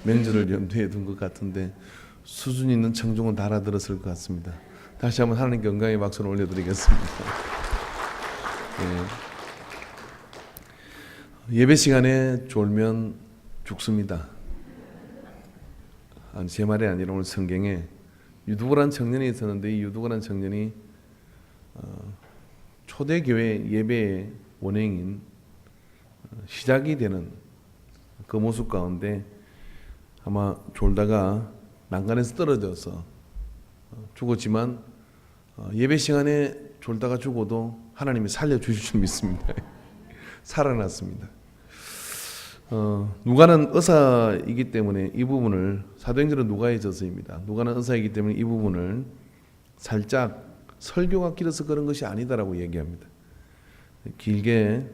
명절을 염두에 둔 것 같은데 수준 있는 청중은 다 알아들었을 것 같습니다. 다시 한번 하나님께 영광의 박수를 올려드리겠습니다. 예배 시간에 졸면 죽습니다. 아니, 제 말이 아니라 오늘 성경에 유두고란 청년이 있었는데 이 유두고란 청년이 초대교회 예배의 원행인 시작이 되는 그 모습 가운데 아마 졸다가 난간에서 떨어져서 죽었지만 예배 시간에 졸다가 죽어도 하나님이 살려주실 줄 믿습니다. 살아났습니다. 누가는 의사이기 때문에 이 부분을, 사도행전은 누가의 저서입니다. 누가는 의사이기 때문에 이 부분을 살짝 설교가 길어서 그런 것이 아니다라고 얘기합니다. 길게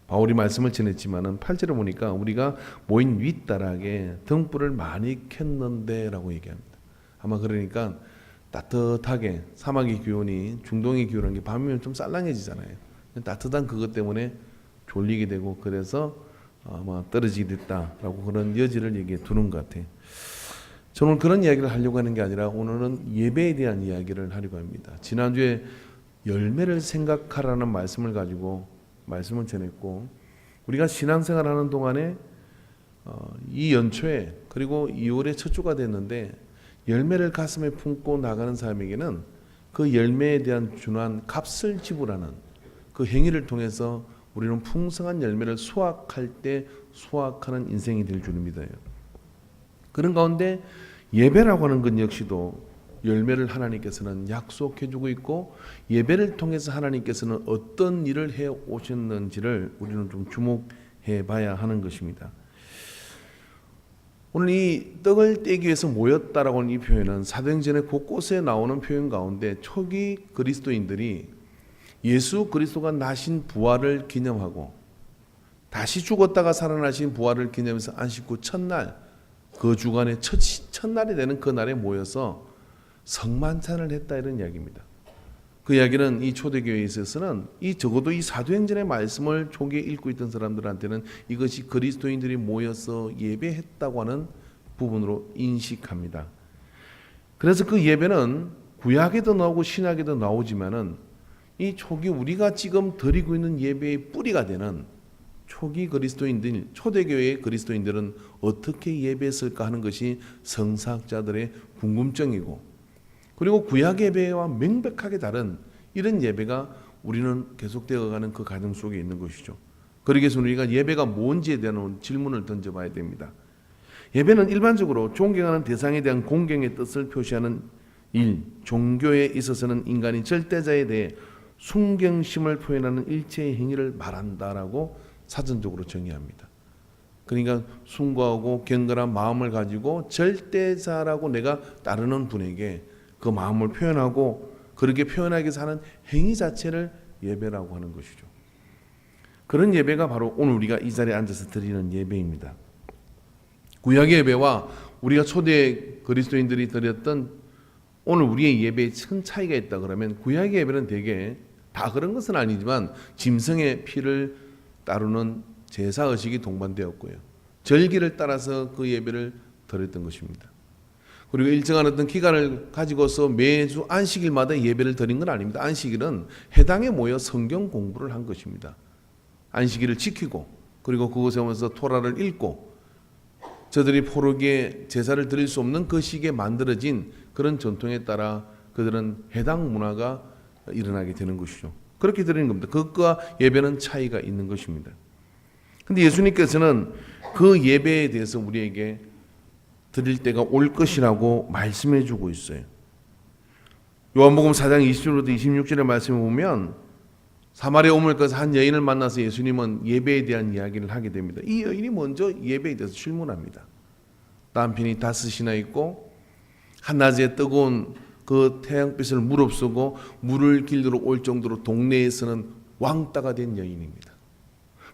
바울이 말씀을 전했지만은 8절을 보니까 우리가 모인 윗다락에 등불을 많이 켰는데 라고 얘기합니다. 아마 그러니까 따뜻하게, 사막의 기온이 중동의 기온인 게 밤이면 좀 쌀랑해지잖아요. 따뜻한 그것 때문에 졸리게 되고 그래서 아마 떨어지게 됐다라고 그런 여지를 얘기해 두는 것 같아요. 저는 그런 이야기를 하려고 하는 게 아니라 오늘은 예배에 대한 이야기를 하려고 합니다. 지난주에 열매를 생각하라는 말씀을 가지고 말씀을 전했고, 우리가 신앙생활 하는 동안에 이 연초에 그리고 2월에 첫 주가 됐는데 열매를 가슴에 품고 나가는 사람에게는 그 열매에 대한 준한 값을 지불하는 그 행위를 통해서 우리는 풍성한 열매를 수확할 때 수확하는 인생이 될 줄 믿어요. 그런 가운데 예배라고 하는 것 역시도 열매를 하나님께서는 약속해주고 있고, 예배를 통해서 하나님께서는 어떤 일을 해 오셨는지를 우리는 좀 주목해 봐야 하는 것입니다. 오늘 이 떡을 떼기 위해서 모였다라고 하는 이 표현은 사도행전의 곳곳에 나오는 표현 가운데 초기 그리스도인들이 예수 그리스도가 나신 부활을 기념하고 다시 죽었다가 살아나신 부활을 기념해서 안식구 첫날, 그 주간의 첫날이 되는 그 날에 모여서 성만찬을 했다, 이런 이야기입니다. 그 이야기는 이 초대교회에 있어서는 적어도 이 사도행전의 말씀을 초기에 읽고 있던 사람들한테는 이것이 그리스도인들이 모여서 예배했다고 하는 부분으로 인식합니다. 그래서 그 예배는 구약에도 나오고 신약에도 나오지만은 이 초기 우리가 지금 드리고 있는 예배의 뿌리가 되는 초기 그리스도인들, 초대교회의 그리스도인들은 어떻게 예배했을까 하는 것이 성사학자들의 궁금증이고, 그리고 구약 예배와 명백하게 다른 이런 예배가 우리는 계속되어 가는 그 과정 속에 있는 것이죠. 그러기 위해서 우리가 예배가 뭔지에 대한 질문을 던져봐야 됩니다. 예배는 일반적으로 존경하는 대상에 대한 공경의 뜻을 표시하는 일, 종교에 있어서는 인간이 절대자에 대해 순경심을 표현하는 일체의 행위를 말한다라고 사전적으로 정의합니다. 그러니까 숭고하고 경건한 마음을 가지고 절대자라고 내가 따르는 분에게 그 마음을 표현하고 그렇게 표현하기 위해서 하는 행위 자체를 예배라고 하는 것이죠. 그런 예배가 바로 오늘 우리가 이 자리에 앉아서 드리는 예배입니다. 구약의 예배와 우리가 초대 그리스도인들이 드렸던 오늘 우리의 예배에 큰 차이가 있다 그러면, 구약의 예배는 대개 다 그런 것은 아니지만 짐승의 피를 따르는 제사의식이 동반되었고요, 절기를 따라서 그 예배를 드렸던 것입니다. 그리고 일정한 어떤 기간을 가지고서 매주 안식일마다 예배를 드린 건 아닙니다. 안식일은 해당에 모여 성경 공부를 한 것입니다. 안식일을 지키고 그리고 그곳에 오면서 토라를 읽고, 저들이 포로기에 제사를 드릴 수 없는 그 시기에 만들어진 그런 전통에 따라 그들은 해당 문화가 일어나게 되는 것이죠. 그렇게 드리는 겁니다. 그것과 예배는 차이가 있는 것입니다. 그런데 예수님께서는 그 예배에 대해서 우리에게 드릴 때가 올 것이라고 말씀해 주고 있어요. 요한복음 4장 20절부터 26절의 말씀을 보면 사마리아 우물가에서 한 여인을 만나서 예수님은 예배에 대한 이야기를 하게 됩니다. 이 여인이 먼저 예배에 대해서 질문합니다. 남편이 5이나 있고 한낮에 뜨거운 그 태양빛을 무릅쓰고 물을 길들어 올 정도로 동네에서는 왕따가 된 여인입니다.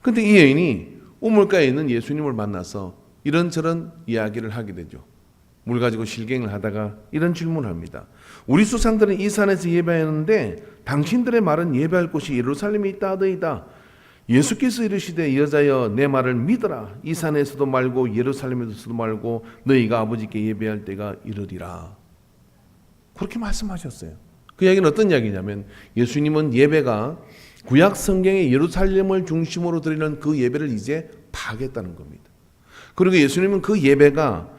그런데 이 여인이 우물가에 있는 예수님을 만나서 이런저런 이야기를 하게 되죠. 물 가지고 실갱을 하다가 이런 질문을 합니다. 우리 수상들은 이 산에서 예배하는데 당신들의 말은 예배할 곳이 예루살렘에 있다 하더이다. 예수께서 이르시되 여자여 내 말을 믿어라. 이 산에서도 말고 예루살렘에서도 말고 너희가 아버지께 예배할 때가 이르리라. 그렇게 말씀하셨어요. 그 이야기는 어떤 이야기냐면 예수님은 예배가 구약 성경의 예루살렘을 중심으로 드리는 그 예배를 이제 파하겠다는 겁니다. 그리고 예수님은 그 예배가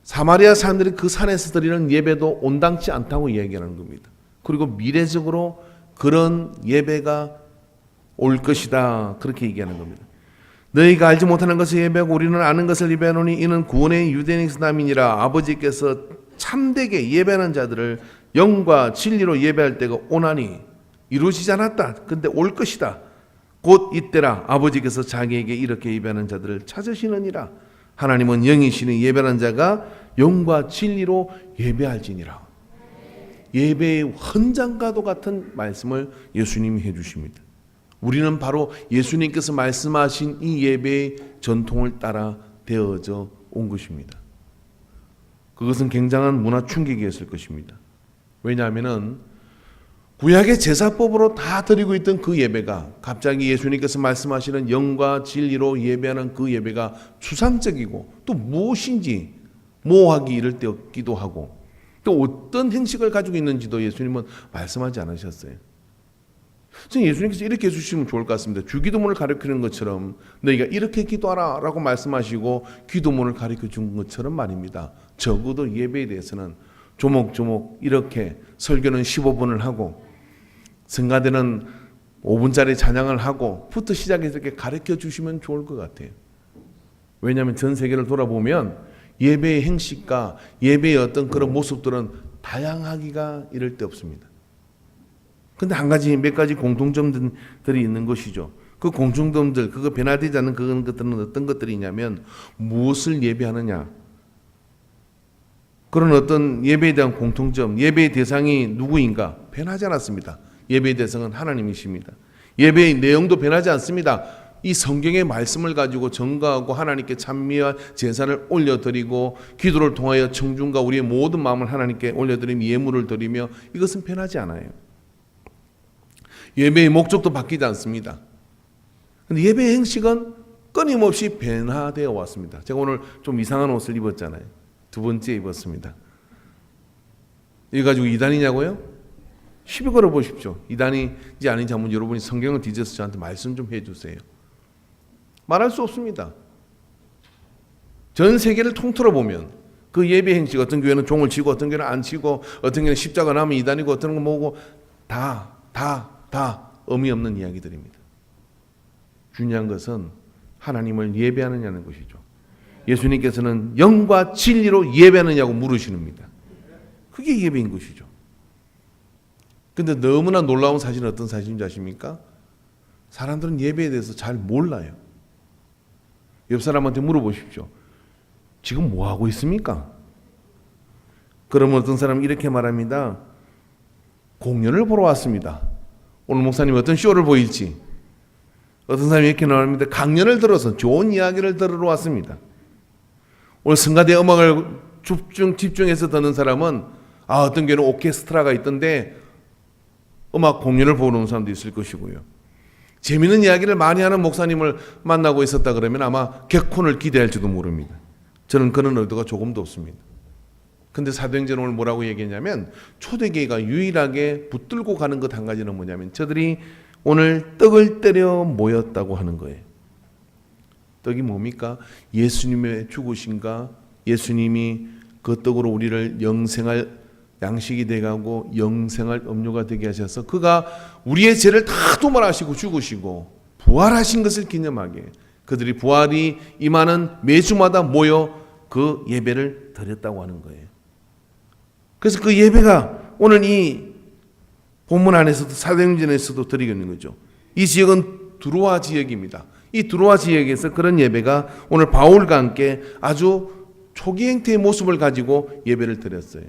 사마리아 사람들이 그 산에서 드리는 예배도 온당치 않다고 이야기하는 겁니다. 그리고 미래적으로 그런 예배가 올 것이다, 그렇게 얘기하는 겁니다. 너희가 알지 못하는 것을 예배하고 우리는 아는 것을 예배하노니 이는 구원의 유대인에서 남이니라. 아버지께서 참되게 예배하는 자들을 영과 진리로 예배할 때가 오나니 이루어지지 않았다. 근데 올 것이다. 곧 이때라. 아버지께서 자기에게 이렇게 예배하는 자들을 찾으시느니라. 하나님은 영이시니 예배하는 자가 영과 진리로 예배할지니라. 예배의 헌장과도 같은 말씀을 예수님이 해주십니다. 우리는 바로 예수님께서 말씀하신 이 예배의 전통을 따라 되어져 온 것입니다. 그것은 굉장한 문화 충격이었을 것입니다. 왜냐하면 구약의 제사법으로 다 드리고 있던 그 예배가 갑자기 예수님께서 말씀하시는 영과 진리로 예배하는 그 예배가 추상적이고 또 무엇인지 모호하기 이를 데 없기도 하고 또 어떤 형식을 가지고 있는지도 예수님은 말씀하지 않으셨어요. 예수님께서 이렇게 해주시면 좋을 것 같습니다. 주기도문을 가르치는 것처럼 너희가 이렇게 기도하라 라고 말씀하시고 기도문을 가르쳐 준 것처럼 말입니다. 적어도 예배에 대해서는 조목조목 이렇게 설교는 15분을 하고 성가대는 5분짜리 찬양을 하고 부터 시작해서 이렇게 가르쳐 주시면 좋을 것 같아요. 왜냐하면 전 세계를 돌아보면 예배의 형식과 예배의 어떤 그런 모습들은 다양하기가 이를 데 없습니다. 근데 몇 가지 공통점들이 있는 것이죠. 그 공통점들, 그거 변화되지 않는 그런 것들은 어떤 것들이냐면 무엇을 예배하느냐. 그런 어떤 예배에 대한 공통점, 예배의 대상이 누구인가? 변하지 않았습니다. 예배의 대상은 하나님이십니다. 예배의 내용도 변하지 않습니다. 이 성경의 말씀을 가지고 전가하고 하나님께 찬미와 제사를 올려드리고 기도를 통하여 청중과 우리의 모든 마음을 하나님께 올려드리며 예물을 드리며 이것은 변하지 않아요. 예배의 목적도 바뀌지 않습니다. 그런데 예배의 형식은 끊임없이 변화되어 왔습니다. 제가 오늘 좀 이상한 옷을 입었잖아요. 두 번째 입었습니다. 이거 가지고 이단이냐고요? 시비 걸어 보십시오. 이단인지 아닌지 한번 여러분이 성경을 뒤져서 저한테 말씀 좀 해주세요. 말할 수 없습니다. 전 세계를 통틀어 보면 그 예배 행식, 어떤 교회는 종을 치고 어떤 교회는 안 치고 어떤 교회는 십자가 나면 이단이고 어떤 거 뭐고 다 의미 없는 이야기들입니다. 중요한 것은 하나님을 예배하느냐는 것이죠. 예수님께서는 영과 진리로 예배하느냐고 물으시는입니다. 그게 예배인 것이죠. 근데 너무나 놀라운 사실은 어떤 사실인지 아십니까? 사람들은 예배에 대해서 잘 몰라요. 옆 사람한테 물어보십시오. 지금 뭐 하고 있습니까? 그러면 어떤 사람은 이렇게 말합니다. 공연을 보러 왔습니다. 오늘 목사님이 어떤 쇼를 보일지. 어떤 사람이 이렇게 말합니다. 강연을 들어서 좋은 이야기를 들으러 왔습니다. 오늘 성가대 음악을 집중해서 듣는 사람은 어떤 교회는 오케스트라가 있던데 음악 공연을 보러 온 사람도 있을 것이고요. 재미있는 이야기를 많이 하는 목사님을 만나고 있었다 그러면 아마 격훈을 기대할지도 모릅니다. 저는 그런 의도가 조금도 없습니다. 근데 사도행전은 오늘 뭐라고 얘기했냐면 초대교회가 유일하게 붙들고 가는 것 한 가지는 뭐냐면 저들이 오늘 떡을 때려 모였다고 하는 거예요. 떡이 뭡니까? 예수님의 죽으심과 예수님이 그 떡으로 우리를 영생할 양식이 되가고 영생할 음료가 되게 하셔서 그가 우리의 죄를 다 도말하시고 죽으시고 부활하신 것을 기념하게 그들이 부활이 임하는 매주마다 모여 그 예배를 드렸다고 하는 거예요. 그래서 그 예배가 오늘 이 본문 안에서도 사도행전에서도 드리는 거죠. 이 지역은 두로아 지역입니다. 이 두로아 지역에서 그런 예배가 오늘 바울과 함께 아주 초기 형태의 모습을 가지고 예배를 드렸어요.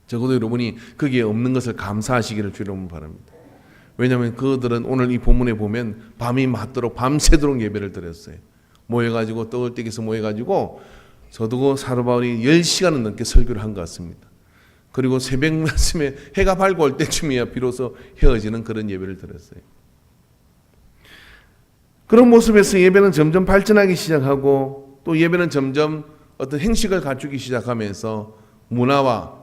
적어도 여러분이 거기에 없는 것을 감사하시기를 주님은 바랍니다. 왜냐하면 그들은 오늘 이 본문에 보면 밤이 맞도록 밤새도록 예배를 드렸어요. 모여가지고 떡을 떼기서 모여가지고 저도 사도 바울이 10시간은 넘게 설교를 한 것 같습니다. 그리고 새벽 말씀에 해가 밝고 올 때쯤이야 비로소 헤어지는 그런 예배를 드렸어요. 그런 모습에서 예배는 점점 발전하기 시작하고 또 예배는 점점 어떤 행식을 갖추기 시작하면서 문화와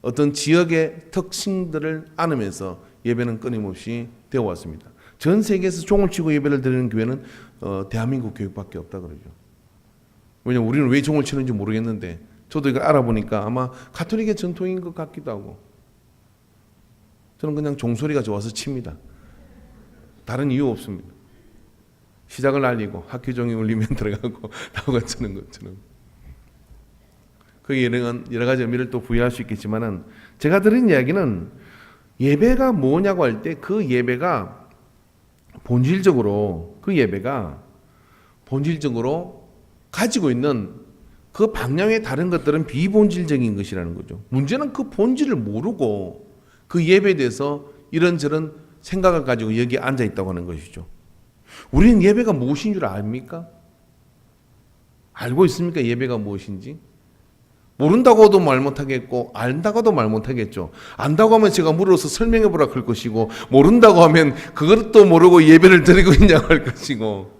어떤 지역의 특징들을 안으면서 예배는 끊임없이 되어 왔습니다. 전 세계에서 종을 치고 예배를 드리는 교회는 대한민국 교회밖에 없다 그러죠. 왜냐하면 우리는 왜 종을 치는지 모르겠는데 저도 이걸 알아보니까 아마 가톨릭의 전통인 것 같기도 하고 저는 그냥 종소리가 좋아서 칩니다. 다른 이유 없습니다. 시작을 알리고 학교종이 울리면 들어가고 나오가 치는 것처럼. 그 여러 가지 의미를 또 부여할 수 있겠지만은 제가 드린 이야기는 예배가 뭐냐고 할 때 그 예배가 본질적으로 가지고 있는 그 방향의 다른 것들은 비본질적인 것이라는 거죠. 문제는 그 본질을 모르고 그 예배에 대해서 이런저런 생각을 가지고 여기에 앉아 있다고 하는 것이죠. 우리는 예배가 무엇인 줄 압니까? 알고 있습니까? 예배가 무엇인지? 모른다고도 말 못하겠고 안다고도 말 못하겠죠. 안다고 하면 제가 물어서 설명해 보라 할 것이고 모른다고 하면 그것도 모르고 예배를 드리고 있냐고 할 것이고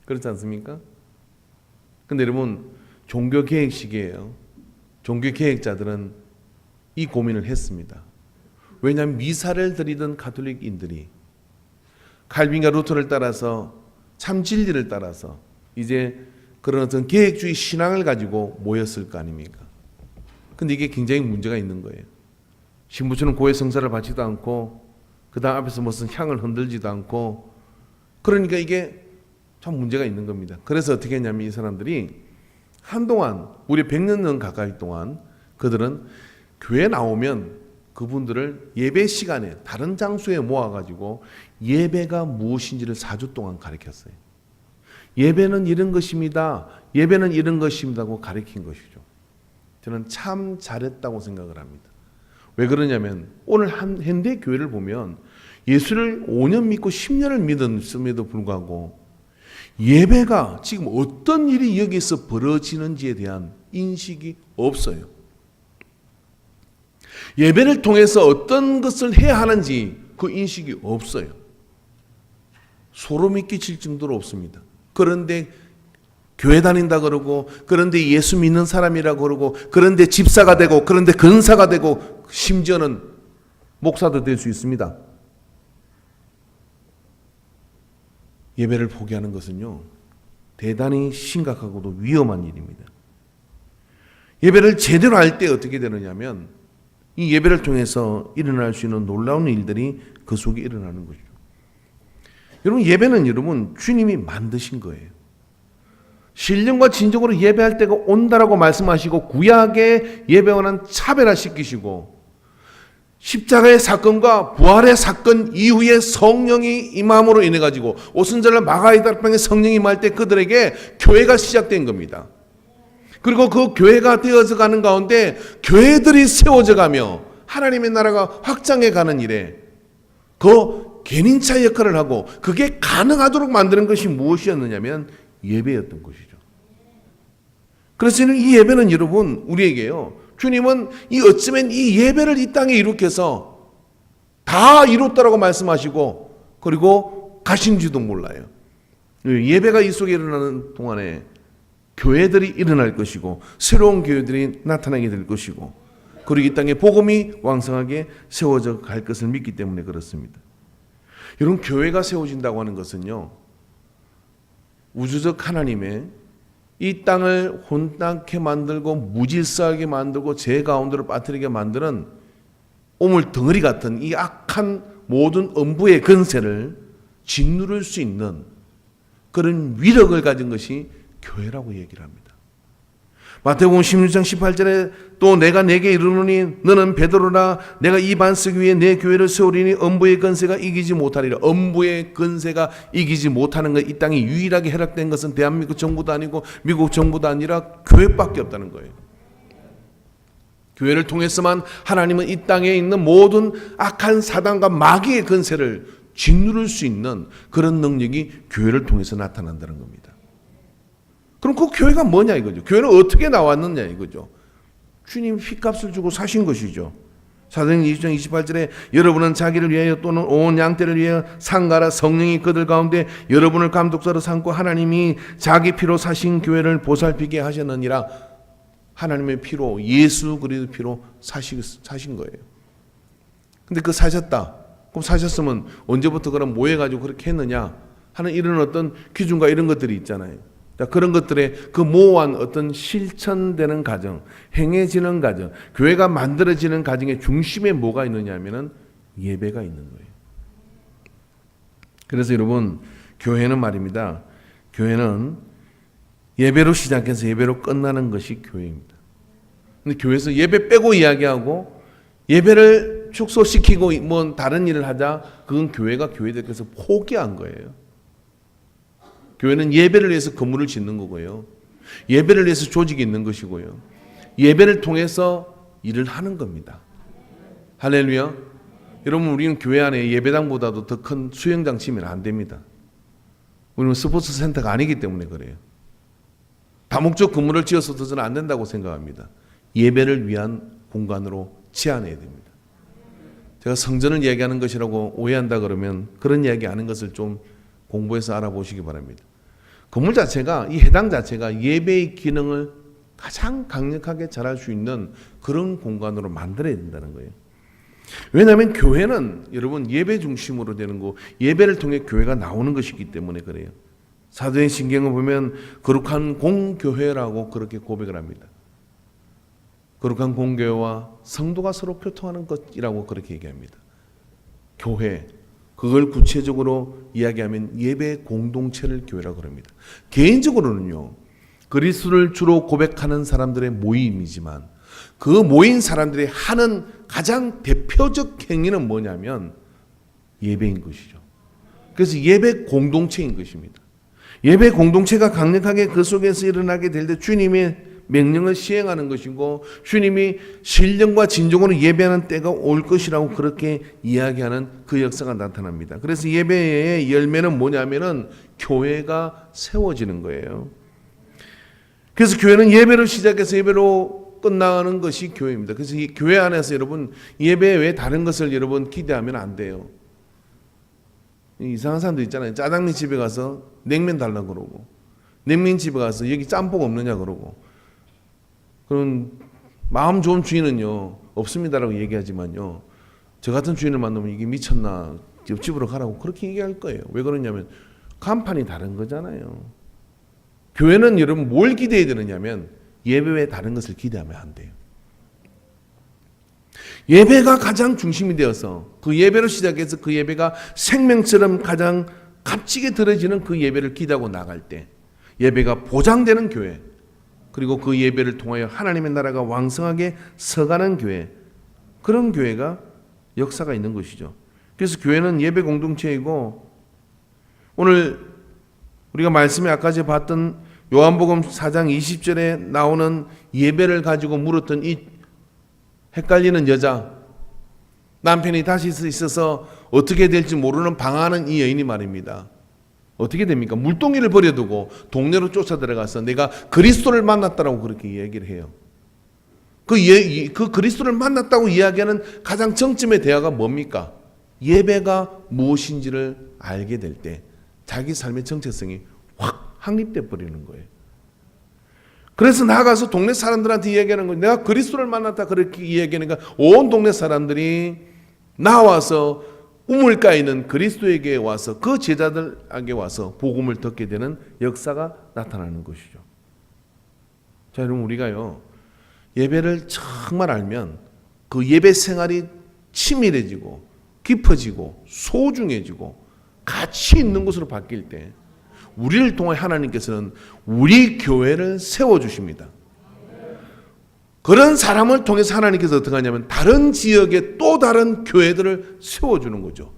그렇지 않습니까? 근데 여러분 종교개혁식이에요. 종교개혁자들은 이 고민을 했습니다. 왜냐하면 미사를 드리던 가톨릭인들이 칼빈과 루터를 따라서 참 진리를 따라서 이제 그런 어떤 계획주의 신앙을 가지고 모였을 거 아닙니까? 근데 이게 굉장히 문제가 있는 거예요. 신부처는 고해 성사를 받지도 않고 그 다음 앞에서 무슨 향을 흔들지도 않고 그러니까 이게 참 문제가 있는 겁니다. 그래서 어떻게 했냐면 이 사람들이 한동안 우리 100년 가까이 동안 그들은 교회 나오면 그분들을 예배 시간에 다른 장소에 모아가지고 예배가 무엇인지를 4주 동안 가르쳤어요. 예배는 이런 것입니다. 예배는 이런 것입니다고 가르친 것이죠. 저는 참 잘했다고 생각을 합니다. 왜 그러냐면 오늘 현대 교회를 보면 예수를 5년 믿고 10년을 믿었음에도 불구하고 예배가 지금 어떤 일이 여기서 벌어지는지에 대한 인식이 없어요. 예배를 통해서 어떤 것을 해야 하는지 그 인식이 없어요. 소름이 끼칠 정도로 없습니다. 그런데 교회 다닌다 그러고 그런데 예수 믿는 사람이라고 그러고 그런데 집사가 되고 그런데 근사가 되고 심지어는 목사도 될 수 있습니다. 예배를 포기하는 것은요 대단히 심각하고도 위험한 일입니다. 예배를 제대로 할 때 어떻게 되느냐면 이 예배를 통해서 일어날 수 있는 놀라운 일들이 그 속에 일어나는 거죠. 여러분 예배는 여러분 주님이 만드신 거예요. 신령과 진정으로 예배할 때가 온다라고 말씀하시고 구약의 예배와는 차별화시키시고 십자가의 사건과 부활의 사건 이후에 성령이 임함으로 인해 가지고 오순절날 마가의 달방에 성령이 임할 때 그들에게 교회가 시작된 겁니다. 그리고 그 교회가 되어져 가는 가운데 교회들이 세워져 가며 하나님의 나라가 확장해 가는 일에 그 견인차 역할을 하고 그게 가능하도록 만드는 것이 무엇이었느냐면 예배였던 것이죠. 그래서 이 예배는 여러분 우리에게요. 주님은 어쩌면 이 예배를 이 땅에 이룩해서 다 이뤘다라고 말씀하시고 그리고 가신지도 몰라요. 예배가 이 속에 일어나는 동안에 교회들이 일어날 것이고 새로운 교회들이 나타나게 될 것이고 그리고 이 땅에 복음이 왕성하게 세워져 갈 것을 믿기 때문에 그렇습니다. 여러분 교회가 세워진다고 하는 것은요 우주적 하나님의 이 땅을 혼돈케 만들고 무질서하게 만들고 죄 가운데로 빠뜨리게 만드는 오물 덩어리 같은 이 악한 모든 음부의 근세를 짓누를 수 있는 그런 위력을 가진 것이 교회라고 얘기를 합니다. 마태복음 16장 18절에 또 내가 내게 이르노니 너는 베드로라 내가 이 반석 위에 내 교회를 세우리니 음부의 근세가 이기지 못하리라. 음부의 근세가 이기지 못하는 것, 이 땅에 유일하게 허락된 것은 대한민국 정부도 아니고 미국 정부도 아니라 교회밖에 없다는 거예요. 교회를 통해서만 하나님은 이 땅에 있는 모든 악한 사단과 마귀의 근세를 짓누를 수 있는 그런 능력이 교회를 통해서 나타난다는 겁니다. 그럼 그 교회가 뭐냐 이거죠. 교회는 어떻게 나왔느냐 이거죠. 주님 핏값을 주고 사신 것이죠. 사도행전 20장 28절에 여러분은 자기를 위하여 또는 온 양떼를 위하여 상가라 성령이 그들 가운데 여러분을 감독자로 삼고 하나님이 자기 피로 사신 교회를 보살피게 하셨느니라. 하나님의 피로, 예수 그리스도 피로 사신 거예요. 근데 그 사셨다. 그럼 사셨으면 언제부터 그럼 모여가지고 그렇게 했느냐 하는 이런 어떤 기준과 이런 것들이 있잖아요. 그런 것들에 그 모호한 어떤 실천되는 과정, 행해지는 과정, 교회가 만들어지는 과정의 중심에 뭐가 있느냐 하면은 예배가 있는 거예요. 그래서 여러분, 교회는 말입니다. 교회는 예배로 시작해서 예배로 끝나는 것이 교회입니다. 근데 교회에서 예배 빼고 이야기하고 예배를 축소시키고 뭐 다른 일을 하자, 그건 교회가 교회들께서 포기한 거예요. 교회는 예배를 위해서 건물을 짓는 거고요. 예배를 위해서 조직이 있는 것이고요. 예배를 통해서 일을 하는 겁니다. 할렐루야. 여러분, 우리는 교회 안에 예배당보다도 더 큰 수영장 치면 안 됩니다. 우리는 스포츠 센터가 아니기 때문에 그래요. 다목적 건물을 지어서도 저는 안 된다고 생각합니다. 예배를 위한 공간으로 제한해야 됩니다. 제가 성전을 얘기하는 것이라고 오해한다 그러면 그런 이야기 하는 것을 좀 공부해서 알아보시기 바랍니다. 건물 자체가, 이 해당 자체가 예배의 기능을 가장 강력하게 잘할 수 있는 그런 공간으로 만들어야 된다는 거예요. 왜냐하면 교회는 여러분 예배 중심으로 되는 거, 예배를 통해 교회가 나오는 것이기 때문에 그래요. 사도행 신경을 보면 거룩한 공교회라고 그렇게 고백을 합니다. 거룩한 공교회와 성도가 서로 교통하는 것이라고 그렇게 얘기합니다. 교회, 그걸 구체적으로 이야기하면 예배 공동체를 교회라고 합니다. 개인적으로는요, 그리스도를 주로 고백하는 사람들의 모임이지만 그 모인 사람들이 하는 가장 대표적 행위는 뭐냐면 예배인 것이죠. 그래서 예배 공동체인 것입니다. 예배 공동체가 강력하게 그 속에서 일어나게 될 때 주님의 명령을 시행하는 것이고 주님이 신령과 진정으로 예배하는 때가 올 것이라고 그렇게 이야기하는 그 역사가 나타납니다. 그래서 예배의 열매는 뭐냐면은 교회가 세워지는 거예요. 그래서 교회는 예배로 시작해서 예배로 끝나가는 것이 교회입니다. 그래서 이 교회 안에서 여러분 예배 외에 다른 것을 여러분 기대하면 안 돼요. 이상한 사람들 있잖아요. 짜장면 집에 가서 냉면 달라고 그러고, 냉면 집에 가서 여기 짬뽕 없느냐 그러고, 그럼 마음 좋은 주인은요 없습니다라고 얘기하지만요, 저 같은 주인을 만나면 이게 미쳤나 옆집으로 가라고 그렇게 얘기할 거예요. 왜 그러냐면 간판이 다른 거잖아요. 교회는 여러분 뭘 기대해야 되느냐면 예배 외에 다른 것을 기대하면 안 돼요. 예배가 가장 중심이 되어서 그 예배로 시작해서 그 예배가 생명처럼 가장 값지게 들어지는 그 예배를 기대하고 나갈 때 예배가 보장되는 교회, 그리고 그 예배를 통하여 하나님의 나라가 왕성하게 서가는 교회, 그런 교회가 역사가 있는 것이죠. 그래서 교회는 예배 공동체이고, 오늘 우리가 말씀에 아까 전에 봤던 요한복음 4장 20절에 나오는 예배를 가지고 물었던 이 헷갈리는 여자, 남편이 다시 있어서 어떻게 될지 모르는 방황하는 이 여인이 말입니다. 어떻게 됩니까? 물동이를 버려두고 동네로 쫓아 들어가서 내가 그리스도를 만났다라고 그렇게 이야기를 해요. 그 그리스도를 만났다고 이야기하는 가장 정점의 대화가 뭡니까? 예배가 무엇인지를 알게 될 때 자기 삶의 정체성이 확 확립돼 버리는 거예요. 그래서 나가서 동네 사람들한테 이야기하는 거예요. 내가 그리스도를 만났다 그렇게 이야기하니까 온 동네 사람들이 나와서 우물가에 있는 그리스도에게 와서 그 제자들에게 와서 복음을 듣게 되는 역사가 나타나는 것이죠. 자, 여러분, 우리가요 예배를 정말 알면 그 예배 생활이 치밀해지고 깊어지고 소중해지고 가치 있는 것으로 바뀔 때 우리를 통해 하나님께서는 우리 교회를 세워주십니다. 그런 사람을 통해서 하나님께서 어떻게 하냐면 다른 지역에 또 다른 교회들을 세워주는 거죠.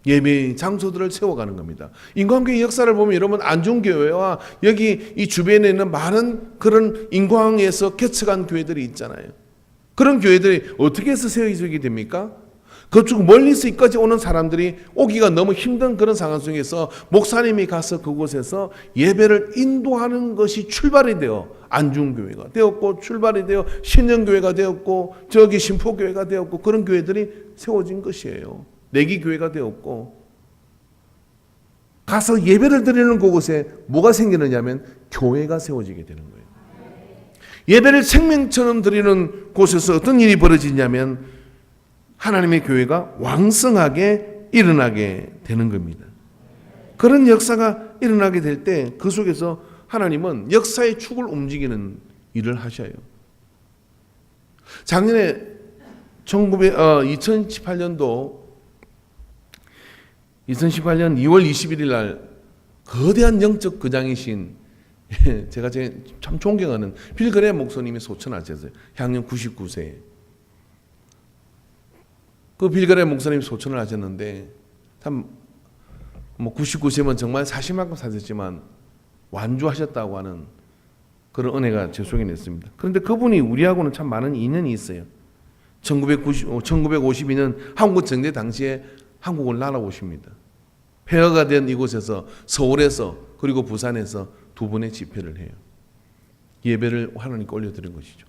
예배 장소들을 세워가는 겁니다. 인광교회 역사를 보면 여러분 안중교회와 여기 이 주변에 있는 많은 그런 인광에서 개척한 교회들이 있잖아요. 그런 교회들이 어떻게 해서 세워지게 됩니까? 그쪽 멀리서까지 오는 사람들이 오기가 너무 힘든 그런 상황 속에서 목사님이 가서 그곳에서 예배를 인도하는 것이 출발이 되어 안중교회가 되었고, 출발이 되어 신영교회가 되었고, 저기 신포교회가 되었고, 그런 교회들이 세워진 것이에요. 내기교회가 되었고, 가서 예배를 드리는 그곳에 뭐가 생기느냐면 교회가 세워지게 되는 거예요. 예배를 생명처럼 드리는 곳에서 어떤 일이 벌어지냐면 하나님의 교회가 왕성하게 일어나게 되는 겁니다. 그런 역사가 일어나게 될 때 그 속에서 하나님은 역사의 축을 움직이는 일을 하셔요. 작년에 2018년 2월 21일 날 거대한 영적 거장이신 제가 참 존경하는 빌그레 목사님이 소천하셨어요. 향년 99세. 그 빌그레 목사님이 소천을 하셨는데 참 99세면 정말 사실만큼 사셨지만 완주하셨다고 하는 그런 은혜가 제 속에 있습니다. 그런데 그분이 우리하고는 참 많은 인연이 있어요. 1952년 한국 정대 당시에 한국을 날아오십니다. 폐허가 된 이곳에서 서울에서 그리고 부산에서 두 번의 집회를 해요. 예배를 하나님께 올려드린 것이죠.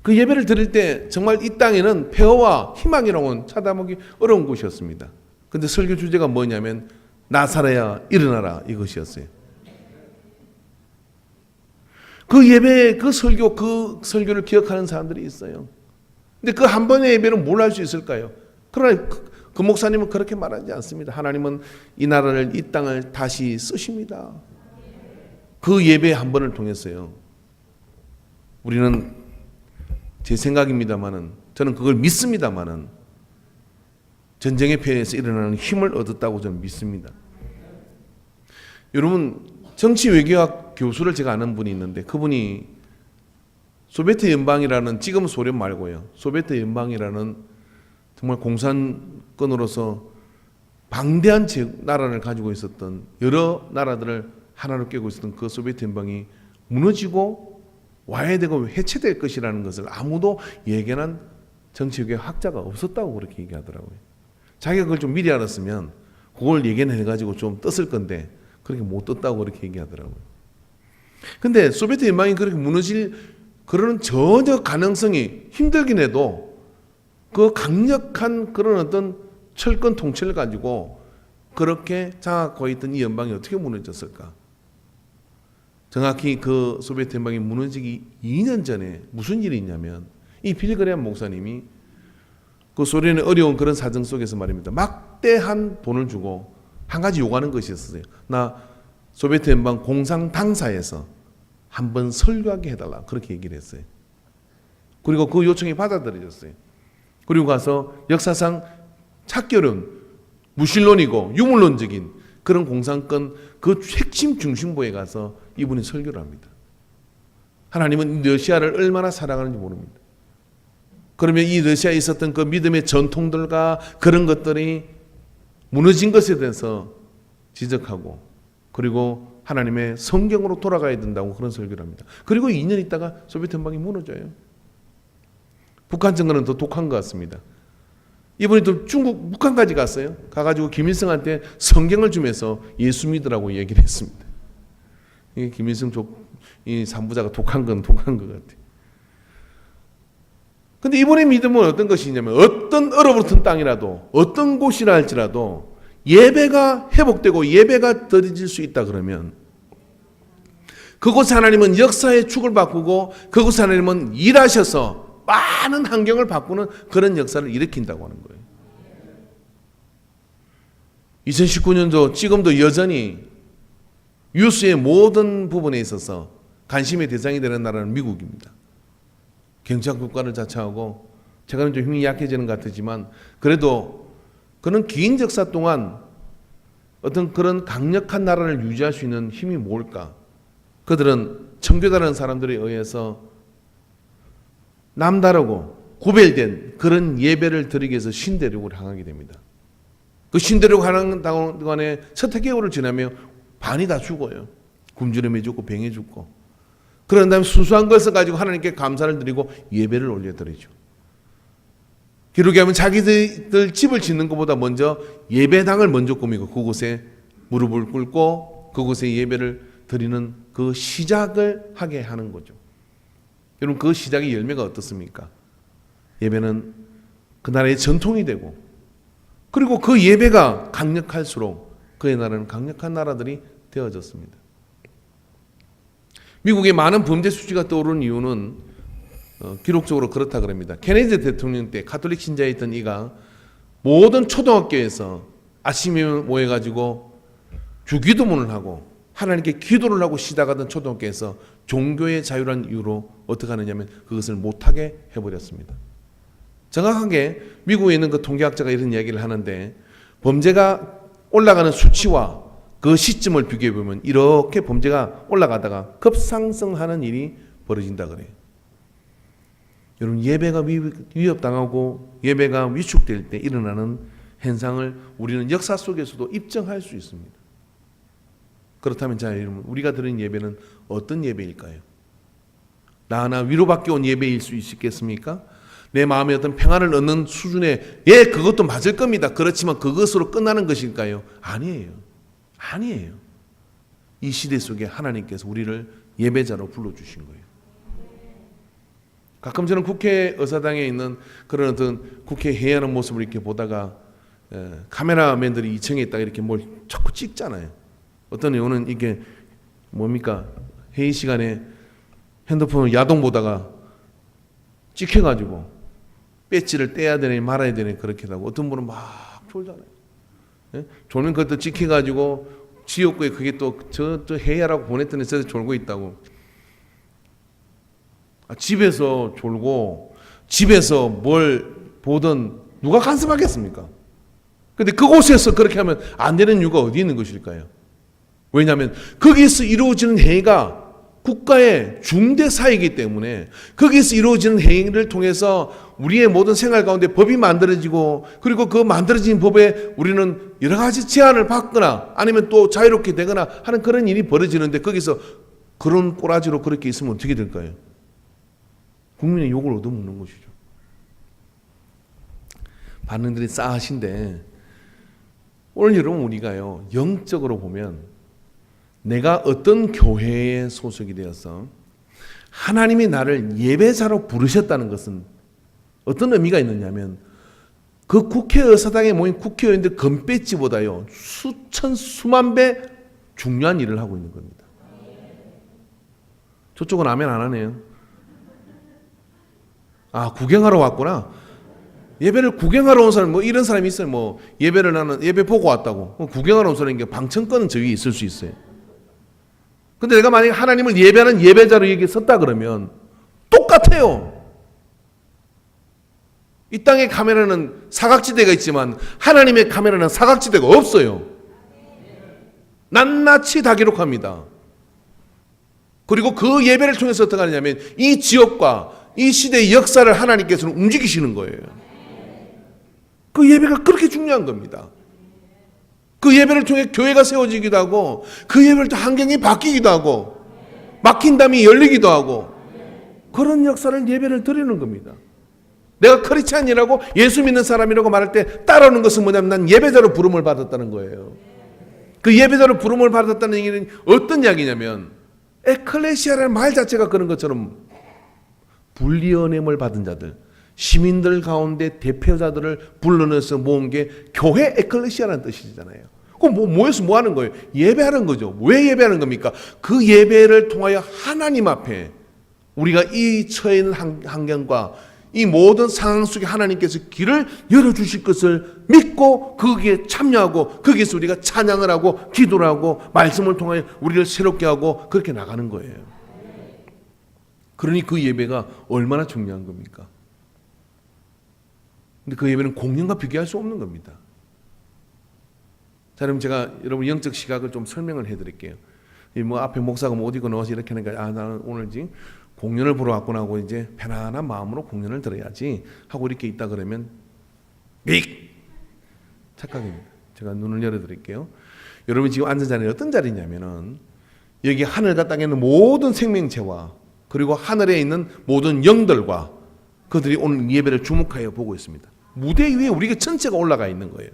그 예배를 드릴 때 정말 이 땅에는 폐허와 희망이라고는 찾아보기 어려운 곳이었습니다. 그런데 설교 주제가 뭐냐면 나사로야 일어나라 이것이었어요. 그 예배, 그 설교를 기억하는 사람들이 있어요. 근데 그 한 번의 예배는 뭘 할 수 있을까요? 그러나 그 목사님은 그렇게 말하지 않습니다. 하나님은 이 나라를, 이 땅을 다시 쓰십니다. 그 예배 한 번을 통해서요. 우리는 제 생각입니다만은, 저는 그걸 믿습니다만은, 전쟁의 폐해에서 일어나는 힘을 얻었다고 저는 믿습니다. 여러분, 정치 외교학 교수를 제가 아는 분이 있는데, 그분이 소비에트 연방이라는, 지금 소련 말고요, 소비에트 연방이라는 정말 공산권으로서 방대한 나라를 가지고 있었던 여러 나라들을 하나로 깨고 있었던 그 소비에트 연방이 무너지고 와야 되고 해체될 것이라는 것을 아무도 예견한 정치외교 학자가 없었다고 그렇게 얘기하더라고요. 자기가 그걸 좀 미리 알았으면 그걸 예견해가지고 좀 떴을 건데 그렇게 못 떴다고 그렇게 얘기하더라고요. 근데 소비에트 연방이 그렇게 무너질 그런 전혀 가능성이 힘들긴 해도 그 강력한 그런 어떤 철권 통치를 가지고 그렇게 장악하고 있던 이 연방이 어떻게 무너졌을까? 정확히 그 소비에트 연방이 무너지기 2년 전에 무슨 일이 있냐면 이 빌그레암 목사님이 그 소련의 어려운 그런 사정 속에서 말입니다. 막대한 돈을 주고 한 가지 요구하는 것이 있었어요. 나 소비에트 연방 공산당사에서 한번 설교하게 해달라. 그렇게 얘기를 했어요. 그리고 그 요청이 받아들여졌어요. 그리고 가서 역사상 찾기 어려운 무신론이고 유물론적인 그런 공산권 그 핵심 중심부에 가서 이분이 설교를 합니다. 하나님은 러시아를 얼마나 사랑하는지 모릅니다. 그러면 이 러시아에 있었던 그 믿음의 전통들과 그런 것들이 무너진 것에 대해서 지적하고 그리고 하나님의 성경으로 돌아가야 된다고 그런 설교를 합니다. 그리고 2년 있다가 소비에트 연방이 무너져요. 북한 정권은 더 독한 것 같습니다. 이번에 또 북한까지 갔어요. 가가지고 김일성한테 성경을 주면서 예수 믿으라고 얘기를 했습니다. 이게 김일성 이 3부자가 독한 것 같아요. 근데 이번의 믿음은 어떤 것이냐면 어떤 얼어붙은 땅이라도 어떤 곳이라 할지라도 예배가 회복되고 예배가 드려질 수 있다 그러면 그곳에 하나님은 역사의 축을 바꾸고 그곳에 하나님은 일하셔서 많은 환경을 바꾸는 그런 역사를 일으킨다고 하는 거예요. 2019년도 지금도 여전히 뉴스의 모든 부분에 있어서 관심의 대상이 되는 나라는 미국입니다. 경제학 국가를 자처하고 최근에 좀 힘이 약해지는 것 같지만 그래도 그런 긴 역사 동안 어떤 그런 강력한 나라를 유지할 수 있는 힘이 뭘까? 그들은 청교도라는 사람들에 의해서 남다르고 구별된 그런 예배를 드리기 위해서 신대륙을 향하게 됩니다. 그 신대륙 하는 동안에 첫 해개월을 지나며 반이 다 죽어요. 굶주림에 죽고 병에 죽고. 그런 다음에 수수한 것을 가지고 하나님께 감사를 드리고 예배를 올려드리죠. 기록에 하면 자기들 집을 짓는 것보다 먼저 예배당을 먼저 꾸미고 그곳에 무릎을 꿇고 그곳에 예배를 드리는 그 시작을 하게 하는 거죠. 여러분, 그 시작의 열매가 어떻습니까? 예배는 그 나라의 전통이 되고, 그리고 그 예배가 강력할수록 그의 나라는 강력한 나라들이 되어졌습니다. 미국의 많은 범죄 수치가 떠오르는 이유는 기록적으로 그렇다 그럽니다. 케네디 대통령 때 가톨릭 신자였던 이가 모든 초등학교에서 아침에 모여가지고 주기도문을 하고 하나님께 기도를 하고 시작하던 초등학교에서 종교의 자유라는 이유로 어떻게 하느냐면 그것을 못하게 해버렸습니다. 정확하게 미국에 있는 그 통계학자가 이런 이야기를 하는데, 범죄가 올라가는 수치와 그 시점을 비교해 보면 이렇게 범죄가 올라가다가 급상승하는 일이 벌어진다 그래요. 여러분, 예배가 위협당하고 예배가 위축될 때 일어나는 현상을 우리는 역사 속에서도 입증할 수 있습니다. 그렇다면 자 여러분, 우리가 드리는 예배는 어떤 예배일까요? 나 하나 위로받기 온 예배일 수 있겠습니까? 내 마음에 어떤 평안을 얻는 수준의, 그것도 맞을 겁니다. 그렇지만 그것으로 끝나는 것일까요? 아니에요. 아니에요. 이 시대 속에 하나님께서 우리를 예배자로 불러주신 거예요. 가끔 저는 국회의사당에 있는 그런 어떤 국회 회의하는 모습을 이렇게 보다가 카메라맨들이 2층에 있다가 이렇게 뭘 자꾸 찍잖아요. 어떤 의원은 이게 뭡니까? 회의 시간에 핸드폰을 야동 보다가 찍혀가지고 배지를 떼야 되네 말아야 되네 그렇게 하고, 어떤 분은 막 졸잖아요. 졸면 그것도 찍혀가지고 지역구에 그게 또 저 회의하라고 보냈더니 저기서 졸고 있다고. 집에서 졸고 집에서 뭘 보든 누가 간섭하겠습니까? 그런데 그곳에서 그렇게 하면 안 되는 이유가 어디 있는 것일까요? 왜냐하면 거기에서 이루어지는 행위가 국가의 중대 사이기 때문에 거기에서 이루어지는 행위를 통해서 우리의 모든 생활 가운데 법이 만들어지고, 그리고 그 만들어진 법에 우리는 여러 가지 제한을 받거나 아니면 또 자유롭게 되거나 하는 그런 일이 벌어지는데, 거기서 그런 꼬라지로 그렇게 있으면 어떻게 될까요? 국민의 욕을 얻어먹는 것이죠. 반응들이 싸하신데, 오늘 여러분 우리가요 영적으로 보면 내가 어떤 교회에 소속이 되어서 하나님이 나를 예배자로 부르셨다는 것은 어떤 의미가 있느냐면, 그 국회의사당에 모인 국회의원들 금배지보다요 수천 수만 배 중요한 일을 하고 있는 겁니다. 저쪽은 아멘 안 하네요. 아, 구경하러 왔구나. 예배를 구경하러 온 사람, 이런 사람이 있어요. 예배를 나는 예배 보고 왔다고. 구경하러 온 사람이 방청권은 저 위에 있을 수 있어요. 근데 내가 만약에 하나님을 예배하는 예배자로 여기 섰다 그러면 똑같아요. 이 땅의 카메라는 사각지대가 있지만 하나님의 카메라는 사각지대가 없어요. 낱낱이 다 기록합니다. 그리고 그 예배를 통해서 어떻게 하냐면 이 지역과 이 시대의 역사를 하나님께서는 움직이시는 거예요. 그 예배가 그렇게 중요한 겁니다. 그 예배를 통해 교회가 세워지기도 하고, 그 예배를 통해 환경이 바뀌기도 하고, 막힌 담이 열리기도 하고, 그런 역사를 예배를 드리는 겁니다. 내가 크리스찬이라고 예수 믿는 사람이라고 말할 때 따라오는 것은 뭐냐면 난 예배자로 부름을 받았다는 거예요. 그 예배자로 부름을 받았다는 얘기는 어떤 이야기냐면, 에클레시아라는 말 자체가 그런 것처럼 분리연임을 받은 자들, 시민들 가운데 대표자들을 불러내서 모은 게 교회 에클레시아라는 뜻이잖아요. 그럼 모여서 뭐 하는 거예요? 예배하는 거죠. 왜 예배하는 겁니까? 그 예배를 통하여 하나님 앞에 우리가 이 처해 있는 환경과 이 모든 상황 속에 하나님께서 길을 열어주실 것을 믿고 거기에 참여하고, 거기에서 우리가 찬양을 하고 기도를 하고 말씀을 통하여 우리를 새롭게 하고 그렇게 나가는 거예요. 그러니 그 예배가 얼마나 중요한 겁니까? 근데 그 예배는 공연과 비교할 수 없는 겁니다. 자, 그럼 제가 여러분 영적 시각을 좀 설명을 해드릴게요. 앞에 목사가 어디 나와서 이렇게 하니까, 나는 오늘 지금 공연을 보러 왔구나 하고 이제 편안한 마음으로 공연을 들어야지 하고 이렇게 있다 그러면 착각입니다. 제가 눈을 열어드릴게요. 여러분 지금 앉은 자리는 어떤 자리냐면은 여기 하늘과 땅에 있는 모든 생명체와 그리고 하늘에 있는 모든 영들과 그들이 오늘 예배를 주목하여 보고 있습니다. 무대 위에 우리가 전체가 올라가 있는 거예요.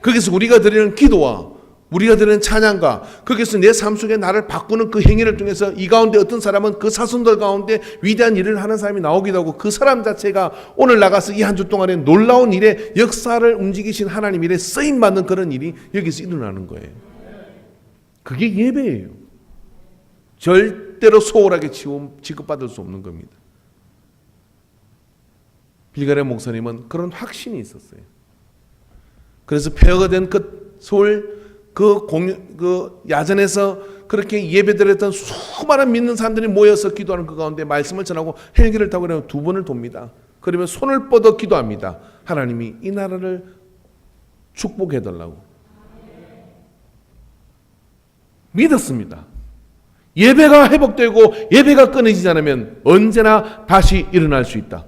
거기서 우리가 드리는 기도와 우리가 드리는 찬양과 거기서 내 삶 속에 나를 바꾸는 그 행위를 통해서 이 가운데 어떤 사람은 그 사순들 가운데 위대한 일을 하는 사람이 나오기도 하고 그 사람 자체가 오늘 나가서 이 한 주 동안에 놀라운 일에 역사를 움직이신 하나님 일에 쓰임받는 그런 일이 여기서 일어나는 거예요. 그게 예배예요. 절대로 소홀하게 취급받을 수 없는 겁니다. 빌가레 목사님은 그런 확신이 있었어요. 그래서 폐허가 된 그 서울 그 야전에서 그렇게 예배드렸던 수많은 믿는 사람들이 모여서 기도하는 그 가운데 말씀을 전하고 헬기를 타고 그러면 2번을 돕니다. 그러면 손을 뻗어 기도합니다. 하나님이 이 나라를 축복해달라고 믿었습니다. 예배가 회복되고 예배가 끊어지지 않으면 언제나 다시 일어날 수 있다.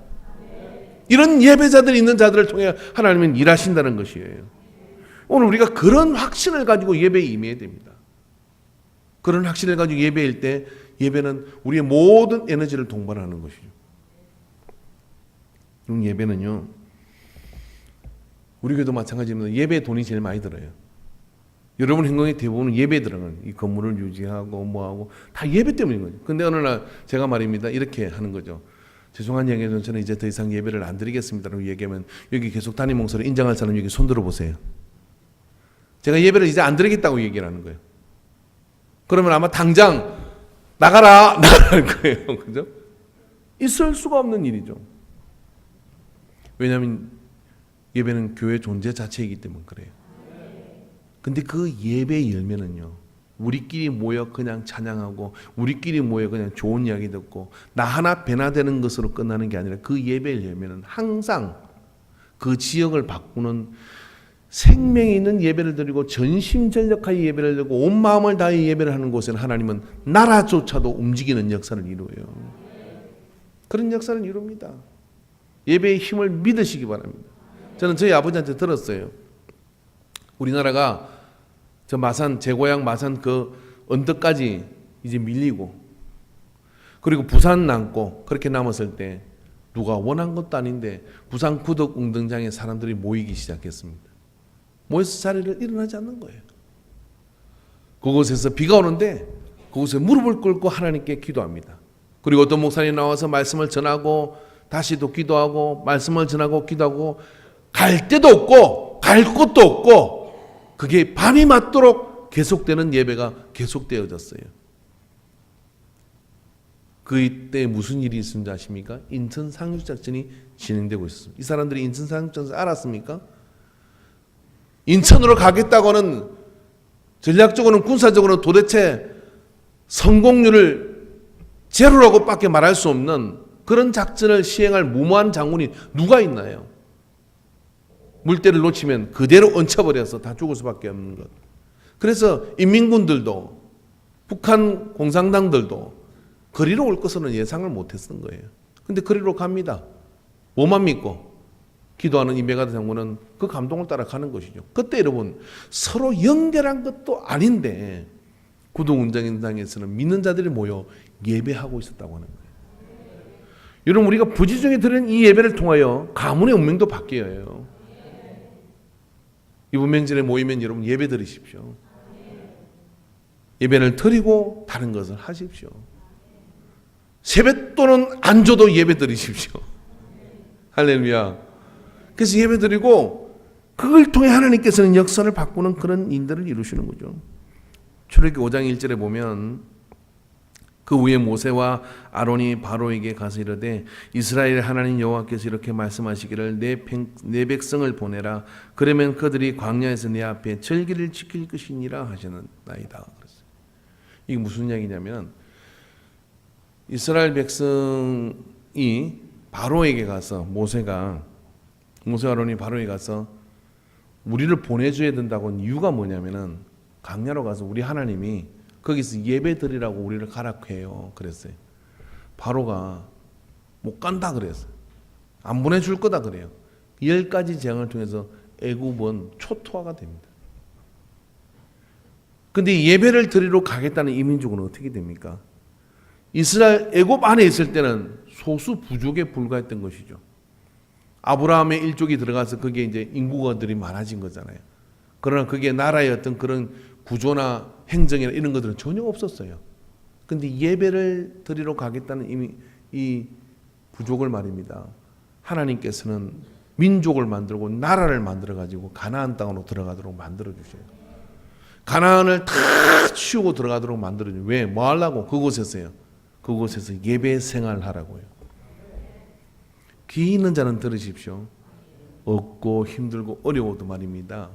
이런 예배자들이 있는 자들을 통해 하나님은 일하신다는 것이에요. 오늘 우리가 그런 확신을 가지고 예배에 임해야 됩니다. 그런 확신을 가지고 예배일 때 예배는 우리의 모든 에너지를 동반하는 것이죠. 예배는요, 우리 교회도 마찬가지입니다. 예배에 돈이 제일 많이 들어요. 여러분 행동의 대부분은 예배에 들어가는, 이 건물을 유지하고 뭐하고 다 예배 때문인 거죠. 근데 어느 날 제가 말입니다, 이렇게 하는 거죠. 죄송한 얘기는 저는 이제 더 이상 예배를 안 드리겠습니다라고 얘기하면 여기 계속 담임 목사를 인정할 사람 여기 손 들어보세요. 제가 예배를 이제 안 드리겠다고 얘기를 하는 거예요. 그러면 아마 당장 나가라는 거예요. 그죠? 있을 수가 없는 일이죠. 왜냐하면 예배는 교회 존재 자체이기 때문에 그래요. 근데 그 예배의 열매는요, 우리끼리 모여 그냥 찬양하고 우리끼리 모여 그냥 좋은 이야기 듣고 나 하나 변화되는 것으로 끝나는 게 아니라 그 예배의 열매는 항상 그 지역을 바꾸는 생명이 있는 예배를 드리고 전심전력하여 예배를 드리고 온 마음을 다해 예배를 하는 곳에는 하나님은 나라조차도 움직이는 역사를 이루어요. 그런 역사를 이룹니다. 예배의 힘을 믿으시기 바랍니다. 저는 저희 아버지한테 들었어요. 우리나라가 저 마산, 제 고향 마산 그 언덕까지 이제 밀리고 그리고 부산 남고 그렇게 남았을 때 누가 원한 것도 아닌데 부산 구덕 운동장에 사람들이 모이기 시작했습니다. 모여서 자리를 일어나지 않는 거예요. 그곳에서 비가 오는데 그곳에 무릎을 꿇고 하나님께 기도합니다. 그리고 어떤 목사님이 나와서 말씀을 전하고 다시 또 기도하고 말씀을 전하고 기도하고 갈 데도 없고 갈 곳도 없고 그게 밤이 맞도록 계속되는 예배가 계속되어졌어요. 그때 무슨 일이 있었는지 아십니까? 인천 상륙작전이 진행되고 있었습니다. 이 사람들이 인천 상륙작전을 알았습니까? 인천으로 가겠다고는 전략적으로는 군사적으로는 도대체 성공률을 제로라고 밖에 말할 수 없는 그런 작전을 시행할 무모한 장군이 누가 있나요? 물때를 놓치면 그대로 얹혀버려서 다 죽을 수밖에 없는 것. 그래서 인민군들도 북한 공산당들도 거리로 올 것은 예상을 못했던 거예요. 근데 거리로 갑니다. 뭐만 믿고? 기도하는 이메가드 장군은 그 감동을 따라가는 것이죠. 그때 여러분 서로 연결한 것도 아닌데 구동운동장에서는 믿는 자들이 모여 예배하고 있었다고 하는 거예요. 여러분 우리가 부지중에 드리는 이 예배를 통하여 가문의 운명도 바뀌어요. 이번 명절에 모이면 여러분 예배 드리십시오. 예배를 드리고 다른 것을 하십시오. 세뱃돈은 안 줘도 예배 드리십시오. 할렐루야. 그래서 예배 드리고 그걸 통해 하나님께서는 역사를 바꾸는 그런 일들을 이루시는 거죠. 출애굽기 5장 1절에 보면 그 후에 모세와 아론이 바로에게 가서 이르되 이스라엘 하나님 여호와께서 이렇게 말씀하시기를 내 백성을 보내라. 그러면 그들이 광야에서 내 앞에 절기를 지킬 것이니라 하시나이다. 이게 무슨 이야기냐면 이스라엘 백성이 바로에게 가서 모세와 아론이 바로에 가서 우리를 보내줘야 된다고 한 이유가 뭐냐면은 광야로 가서 우리 하나님이 거기서 예배 드리라고 우리를 가라고 해요. 그랬어요. 바로가 못 간다 그랬어요. 안 보내줄 거다 그래요. 10가지 재앙을 통해서 애굽은 초토화가 됩니다. 근데 예배를 드리러 가겠다는 이민족은 어떻게 됩니까? 이스라엘 애굽 안에 있을 때는 소수 부족에 불과했던 것이죠. 아브라함의 일족이 들어가서 그게 이제 인구가들이 많아진 거잖아요. 그러나 그게 나라의 어떤 그런 구조나 행정이나 이런 것들은 전혀 없었어요. 근데 예배를 드리러 가겠다는 이미 이 부족을 말입니다. 하나님께서는 민족을 만들고 나라를 만들어 가지고 가나안 땅으로 들어가도록 만들어 주셔요. 가나안을 다 치우고 들어가도록 만들어 줘요. 왜? 뭐 하려고? 그곳에서요. 그곳에서 예배 생활하라고요. 귀 있는 자는 들으십시오. 없고 힘들고 어려워도 말입니다.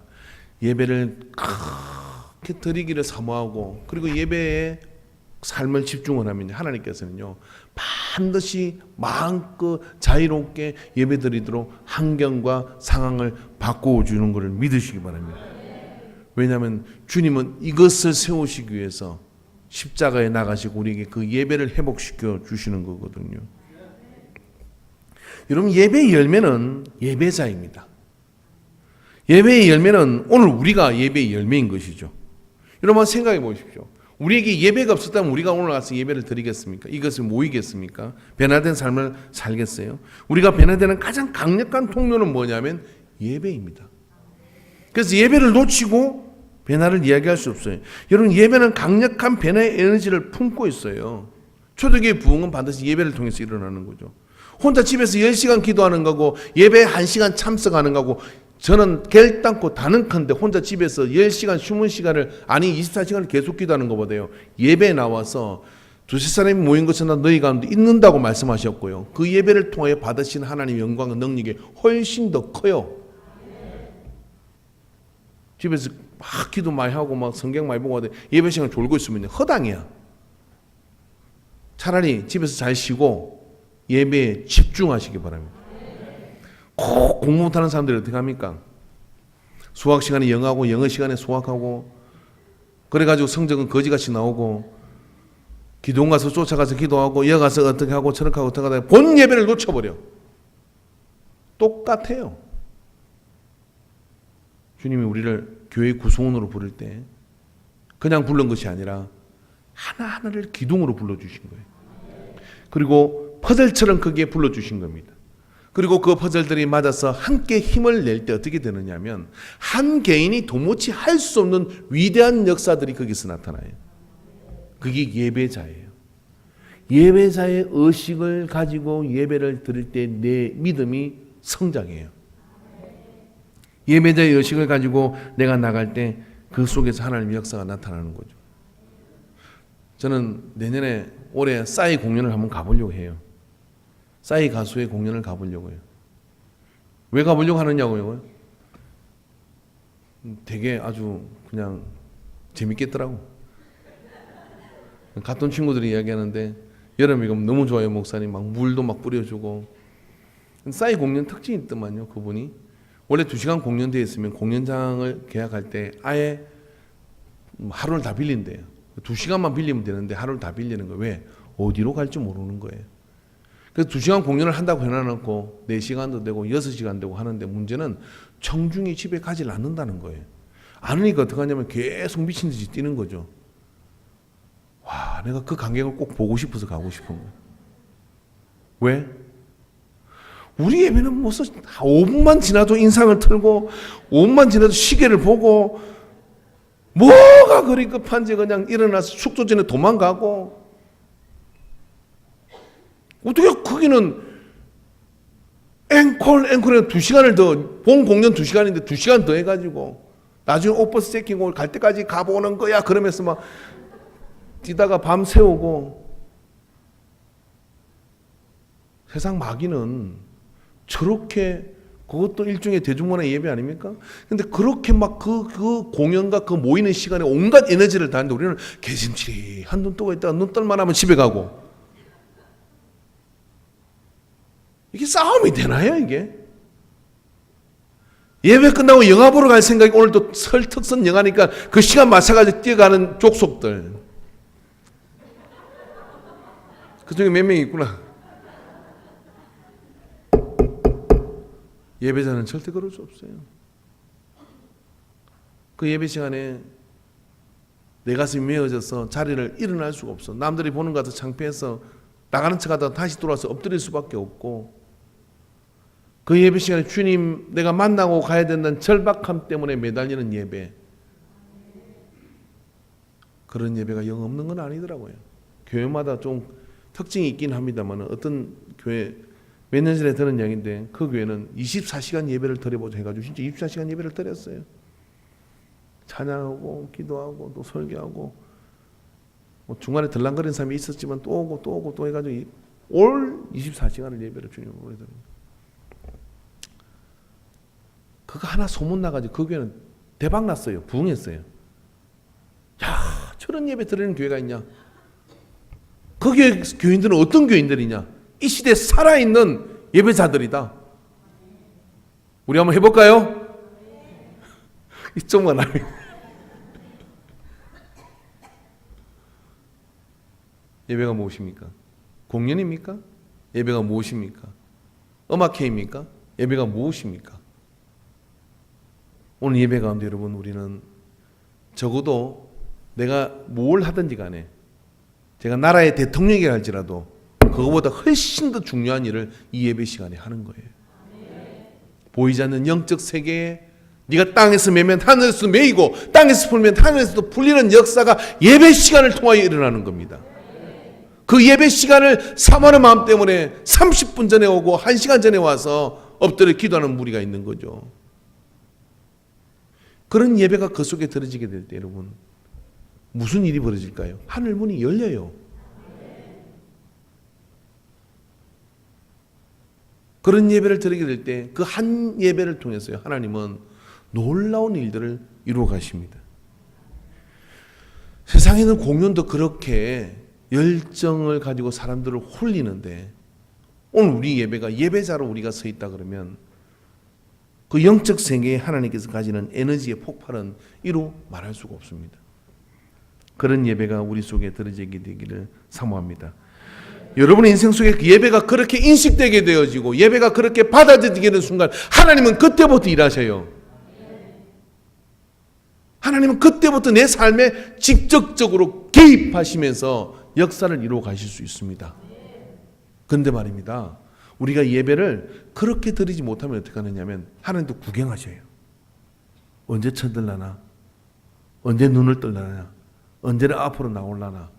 예배를 그렇게 드리기를 사모하고 그리고 예배에 삶을 집중을 하면 하나님께서는요 반드시 마음껏 자유롭게 예배드리도록 환경과 상황을 바꾸어 주는 것을 믿으시기 바랍니다. 왜냐하면 주님은 이것을 세우시기 위해서 십자가에 나가시고 우리에게 그 예배를 회복시켜 주시는 거거든요. 여러분, 예배의 열매는 예배자입니다. 예배의 열매는 오늘 우리가 예배의 열매인 것이죠. 여러분 생각해 보십시오. 우리에게 예배가 없었다면 우리가 오늘 와서 예배를 드리겠습니까? 이것을 모이겠습니까? 변화된 삶을 살겠어요? 우리가 변화되는 가장 강력한 통로는 뭐냐면 예배입니다. 그래서 예배를 놓치고 변화를 이야기할 수 없어요. 여러분, 예배는 강력한 변화의 에너지를 품고 있어요. 초대교회 부흥은 반드시 예배를 통해서 일어나는 거죠. 혼자 집에서 10시간 기도하는 거고 예배에 1시간 참석하는 거고, 저는 결단코 단언컨대 혼자 집에서 10시간 숨은 시간을 아니 24시간을 계속 기도하는 것보다요 예배에 나와서 두세 사람이 모인 것은 다 너희 가운데 있는다고 말씀하셨고요, 그 예배를 통해 받으신 하나님의 영광과 능력이 훨씬 더 커요. 집에서 막 기도 많이 하고 막 성경 많이 보고 예배 시간 졸고 있으면 허당이야. 차라리 집에서 잘 쉬고 예배에 집중하시기 바랍니다. 꼭 공부 못하는 사람들이 어떻게 합니까? 수학 시간에 영어하고 영어 시간에 수학하고 그래가지고 성적은 거지같이 나오고 기도원 가서 쫓아가서 기도하고 여 가서 어떻게 하고 저렇게 하고 어떻게 하다 본 예배를 놓쳐버려. 똑같아요. 주님이 우리를 교회 구성원으로 부를 때 그냥 부른 것이 아니라 하나하나를 기둥으로 불러주신 거예요. 그리고 퍼즐처럼 크게 불러주신 겁니다. 그리고 그 퍼즐들이 맞아서 함께 힘을 낼 때 어떻게 되느냐면 한 개인이 도무지 할 수 없는 위대한 역사들이 거기서 나타나요. 그게 예배자예요. 예배자의 의식을 가지고 예배를 드릴 때 내 믿음이 성장해요. 예배자의 의식을 가지고 내가 나갈 때 그 속에서 하나님의 역사가 나타나는 거죠. 저는 내년에 올해 싸이 공연을 한번 가보려고 해요. 싸이 가수의 공연을 가보려고 해요. 왜 가보려고 하느냐고요? 되게 아주 그냥 재밌겠더라고. 갔던 친구들이 이야기하는데 여름에 가면 너무 좋아요. 목사님 막 물도 막 뿌려주고. 싸이 공연 특징이 있더만요. 그분이 원래 2시간 공연되어 있으면 공연장을 계약할 때 아예 하루를 다 빌린대요. 2시간만 빌리면 되는데 하루를 다 빌리는 거예요. 왜? 어디로 갈지 모르는 거예요. 그래서 2시간 공연을 한다고 해놔놓고 4시간도 되고 6시간 되고 하는데 문제는 청중이 집에 가지 않는다는 거예요. 안 오니까 어떻게 하냐면 계속 미친 듯이 뛰는 거죠. 와, 내가 그 관객을 꼭 보고 싶어서 가고 싶은 거예요. 왜? 우리 예배는 무슨 5분만 지나도 인상을 틀고 5분만 지나도 시계를 보고 뭐가 그리 급한지 그냥 일어나서 숙소 전에 도망가고, 어떻게 거기는 앵콜에 2시간을 더, 본 공연 2시간인데 2시간 더 해가지고 나중에 옷버스 제끼고 갈 때까지 가보는 거야 그러면서 막 뛰다가 밤 새우고. 세상 마귀는 저렇게, 그것도 일종의 대중문화 예배 아닙니까? 근데 그렇게 막 그 공연과 그 모이는 시간에 온갖 에너지를 다하는데 우리는 개심치 한눈 뜨고 있다가 눈 뜰만 하면 집에 가고. 이게 싸움이 되나요, 이게? 예배 끝나고 영화 보러 갈 생각이 오늘 또 설 특선 영화니까 그 시간 맞춰가지고 뛰어가는 족속들. 그 중에 몇 명 있구나. 예배자는 절대 그럴 수 없어요. 그 예배 시간에 내 가슴이 메어져서 자리를 일어날 수가 없어. 남들이 보는 것 같아서 창피해서 나가는 척하다가 다시 돌아와서 엎드릴 수밖에 없고, 그 예배 시간에 주님 내가 만나고 가야 된다는 절박함 때문에 매달리는 예배, 그런 예배가 영 없는 건 아니더라고요. 교회마다 좀 특징이 있긴 합니다만 어떤 교회 몇 년 전에 들은 이야기인데 그 교회는 24시간 예배를 드려보자 해가지고 진짜 24시간 예배를 드렸어요. 찬양하고 기도하고 또 설교하고 뭐 중간에 들랑거리는 사람이 있었지만 또 오고 또 오고 또 해가지고 올 24시간을 예배를 주님을 드립니다. 그거 하나 소문 나가지고 그 교회는 대박 났어요. 부흥했어요. 야, 저런 예배 드리는 교회가 있냐? 그 교인들은 어떤 교인들이냐? 이 시대에 살아있는 예배자들이다. 우리 한번 해볼까요? 이쪽만 하면 예배가 무엇입니까? 공연입니까? 예배가 무엇입니까? 음악회입니까? 예배가 무엇입니까? 오늘 예배 가운데 여러분, 우리는 적어도 내가 뭘 하든지 간에 제가 나라의 대통령이라 할지라도 그거보다 훨씬 더 중요한 일을 이 예배 시간에 하는 거예요. 보이지 않는 영적 세계에 네가 땅에서 매면 하늘에서 매이고 땅에서 풀면 하늘에서도 풀리는 역사가 예배 시간을 통하여 일어나는 겁니다. 그 예배 시간을 사모하는 마음 때문에 30분 전에 오고 1시간 전에 와서 엎드려 기도하는 무리가 있는 거죠. 그런 예배가 그 속에 들어지게 될 때 여러분 무슨 일이 벌어질까요? 하늘 문이 열려요. 그런 예배를 드리게 될 때 그 한 예배를 통해서요 하나님은 놀라운 일들을 이루어 가십니다. 세상에는 공연도 그렇게 열정을 가지고 사람들을 홀리는데 오늘 우리 예배가 예배자로 우리가 서 있다 그러면 그 영적 세계에 하나님께서 가지는 에너지의 폭발은 이루 말할 수가 없습니다. 그런 예배가 우리 속에 들어지게 되기를 사모합니다. 여러분의 인생 속에 그 예배가 그렇게 인식되게 되어지고 예배가 그렇게 받아들이게 되는 순간 하나님은 그때부터 일하셔요. 하나님은 그때부터 내 삶에 직접적으로 개입하시면서 역사를 이루어 가실 수 있습니다. 그런데 말입니다. 우리가 예배를 그렇게 드리지 못하면 어떻게 하느냐면 하나님도 구경하셔요. 언제 쳐들라나? 언제 눈을 뜰라나? 언제나 앞으로 나올라나?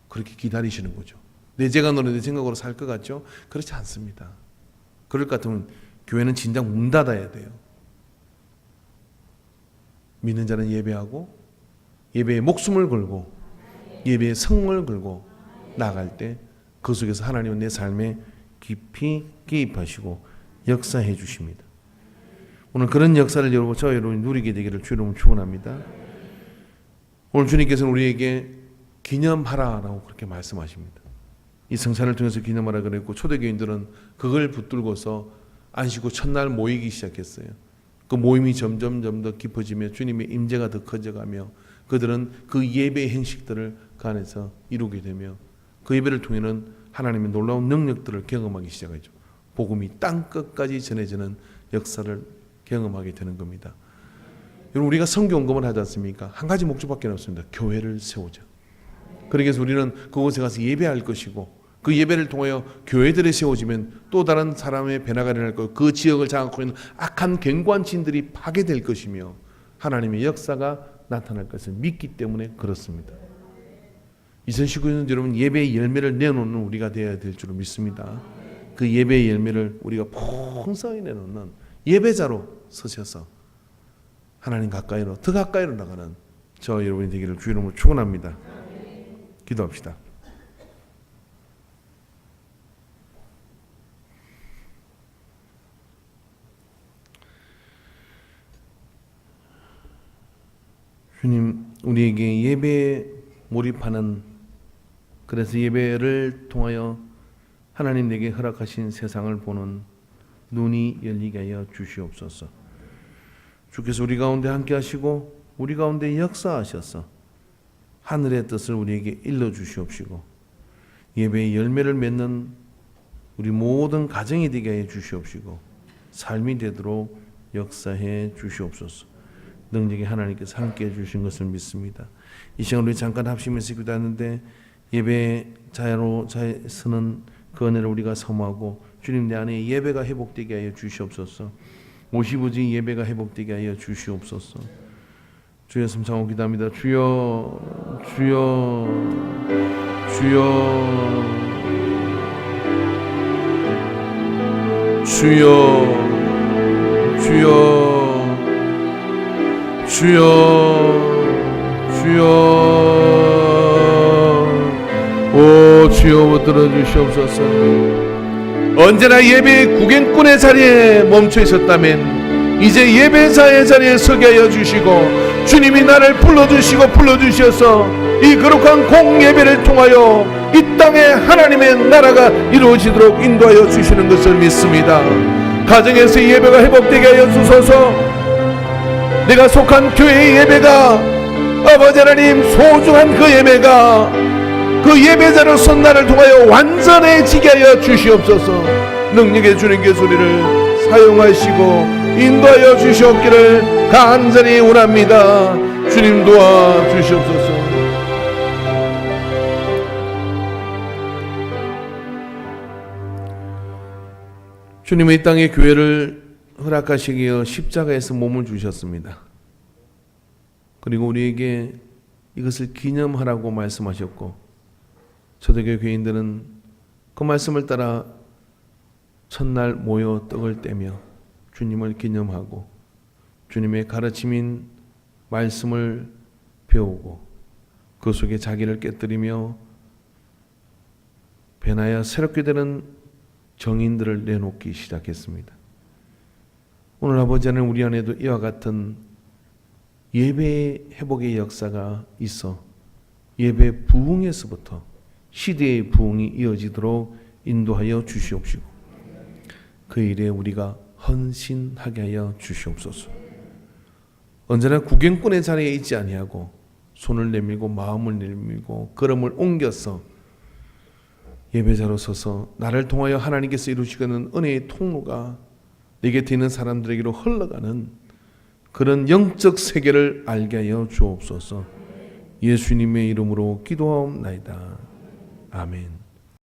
그렇게 기다리시는 거죠. 내 재간으로 내 생각으로 살 것 같죠? 그렇지 않습니다. 그럴 것 같으면 교회는 진작 문 닫아야 돼요. 믿는 자는 예배하고 예배에 목숨을 걸고 예배에 성을 걸고 나아갈 때 그 속에서 하나님은 내 삶에 깊이 개입하시고 역사해 주십니다. 오늘 그런 역사를 저와 여러분이 누리게 되기를 주님으로 축원합니다. 오늘 주님께서는 우리에게 기념하라라고 그렇게 말씀하십니다. 이 성찬을 통해서 기념하라 그랬고 초대교인들은 그걸 붙들고서 안식 후 첫날 모이기 시작했어요. 그 모임이 점점 더 깊어지며 주님의 임재가 더 커져가며 그들은 그 예배의 행식들을 그 안에서 이루게 되며 그 예배를 통해는 하나님의 놀라운 능력들을 경험하기 시작하죠. 복음이 땅끝까지 전해지는 역사를 경험하게 되는 겁니다. 여러분 우리가 선교원금을 하지 않습니까? 한 가지 목적밖에 없습니다. 교회를 세우자. 그러기 위해서 우리는 그곳에 가서 예배할 것이고 그 예배를 통하여 교회들이 세워지면 또 다른 사람의 변화가 일어날 거고 그 지역을 장악하고 있는 악한 갱관치인들이 파괴될 것이며 하나님의 역사가 나타날 것을 믿기 때문에 그렇습니다. 2019년 여러분 예배의 열매를 내놓는 우리가 되어야 될 줄로 믿습니다. 그 예배의 열매를 우리가 풍성히 내놓는 예배자로 서셔서 하나님 가까이로 더 가까이로 나가는 저 여러분이 되기를 주의 이름으로 축원합니다. 기도합시다. 주님 우리에게 예배에 몰입하는 그래서 예배를 통하여 하나님 내게 허락하신 세상을 보는 눈이 열리게 하여 주시옵소서. 주께서 우리 가운데 함께 하시고 우리 가운데 역사하셔서 하늘의 뜻을 우리에게 일러주시옵시고 예배의 열매를 맺는 우리 모든 가정이 되게 하여 주시옵시고 삶이 되도록 역사해 주시옵소서. 능력의 하나님께서 함께 해주신 것을 믿습니다. 이 시간 우리 잠깐 합심해서 기도하는데 예배 자로 서는 그 은혜를 우리가 사모하고 주님, 내 안에 예배가 회복되게 하여 주시옵소서. 오시부지 예배가 회복되게 하여 주시옵소서. 주여 삼창호 기도합니다. 주여, 주여, 주여, 주여, 주여, 주여, 주여, 오 주여 들어주시옵소서. 언제나 예배 구경꾼의 자리에 멈춰 있었다면 이제 예배자의 자리에 서게 하여 주시고, 주님이 나를 불러주셔서 이 거룩한 공예배를 통하여 이 땅에 하나님의 나라가 이루어지도록 인도하여 주시는 것을 믿습니다. 가정에서 예배가 회복되게 하여 주소서. 내가 속한 교회의 예배가, 아버지 하나님, 소중한 그 예배가 그 예배자로서 나를 통하여 완전해지게 하여 주시옵소서. 능력의 주님께 소리를 사용하시고 인도하여 주시옵기를 간절히 원합니다. 주님 도와 주시옵소서. 주님의 이 땅에 교회를 허락하시기 위해 십자가에서 몸을 주셨습니다. 그리고 우리에게 이것을 기념하라고 말씀하셨고, 초대교회 교인들은 그 말씀을 따라 첫날 모여 떡을 떼며 주님을 기념하고 주님의 가르침인 말씀을 배우고 그 속에 자기를 깨뜨리며 변하여 새롭게 되는 정인들을 내놓기 시작했습니다. 오늘 아버지 하나님, 우리 안에도 이와 같은 예배 회복의 역사가 있어 예배 부흥에서부터 시대의 부흥이 이어지도록 인도하여 주시옵시고, 그 일에 우리가 헌신하게 하여 주시옵소서. 언제나 구경꾼의 자리에 있지 아니하고 손을 내밀고 마음을 내밀고 걸음을 옮겨서 예배자로 서서 나를 통하여 하나님께서 이루시는 은혜의 통로가 내 곁에 있는 사람들에게로 흘러가는 그런 영적 세계를 알게 하여 주옵소서. 예수님의 이름으로 기도하옵나이다. 아멘.